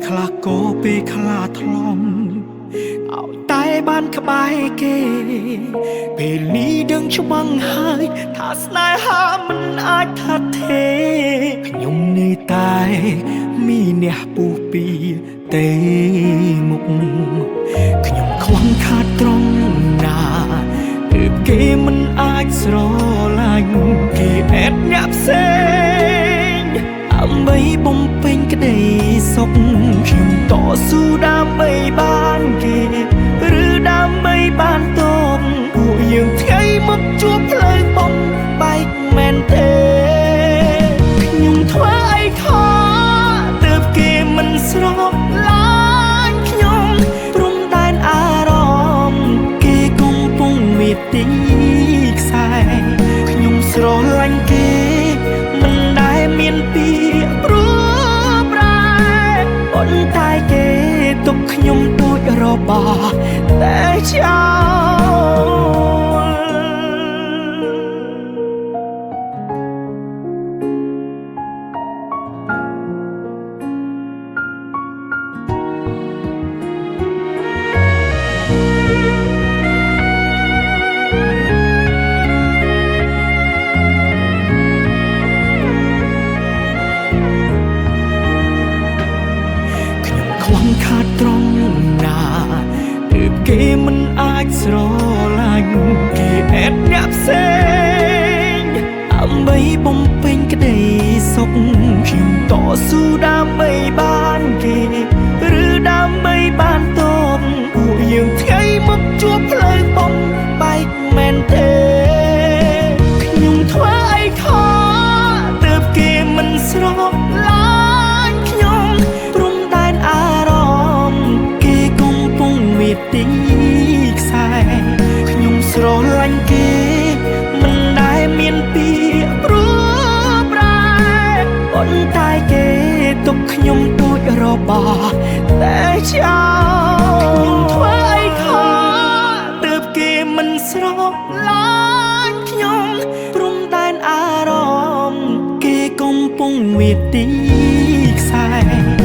ខ្លះក៏ពេលខ្លះថ្លង់ឲ្យតែបានក្បែរគេពេលនេះដឹងច្បាស់ហើយថាស្នេហាមិនអាចថាទេខ្ញុំនៅតែមានអ្នកពុះពីទេមុខខ្ញុំខ្វះខាតត្រង់ណាទើបគេមិនអាចស្រឡាញ់គេអែបអ្នកផ្សេងដើម្បីបំពេញក្តីសុខខ្ញុំតស៊ូដើម្បីបានគេឬដើម្បីបានតបពួកយើងថ្ងៃមកជួបផ្លូវបំបែកមែនទេខ្ញុំធ្វើអីខុសទើបគេមិនស្រឡាញ់ខ្ញុំព្រំដែនអារម្មណ៍គេកំពុងមេទីខ្សែខ្ញុំស្រឡាញ់គេមិនដែលមានពីព្រោះប្រែប៉ុន្តែគេទុកខ្ញុំដូចរបស់តែចោលខាតត្រង់ណាទើបគេមិនអាចស្រឡាញ់គេអែបអ្នកផ្សេងដើម្បីបំពេញក្តីសុខខ្ញុំតស៊ូដើម្បីបានគេឬដើម្បីបានតបពួកយើងថ្ងៃមកជួបផ្លូវបំបែកមែនទេខ្ញុំធ្វើអីខុសទើបគេមិនស្រឡាញ់ខ្ញុំព្រំដែនអារម្មណ៍គេកំពុងមេទីខ្សែខ្ញុំស្រឡាញ់គេមិនដែលមានពីព្រោះប្រែប៉ុន្តែគេទុកខ្ញុំដូចរបស់តែចោលខ្ញុំធ្វើអីខុសទើបគេមិនស្រឡាញ់ខ្ញុំព្រំដែនអារម្មណ៍គេកំពុងមេទីខ្សែ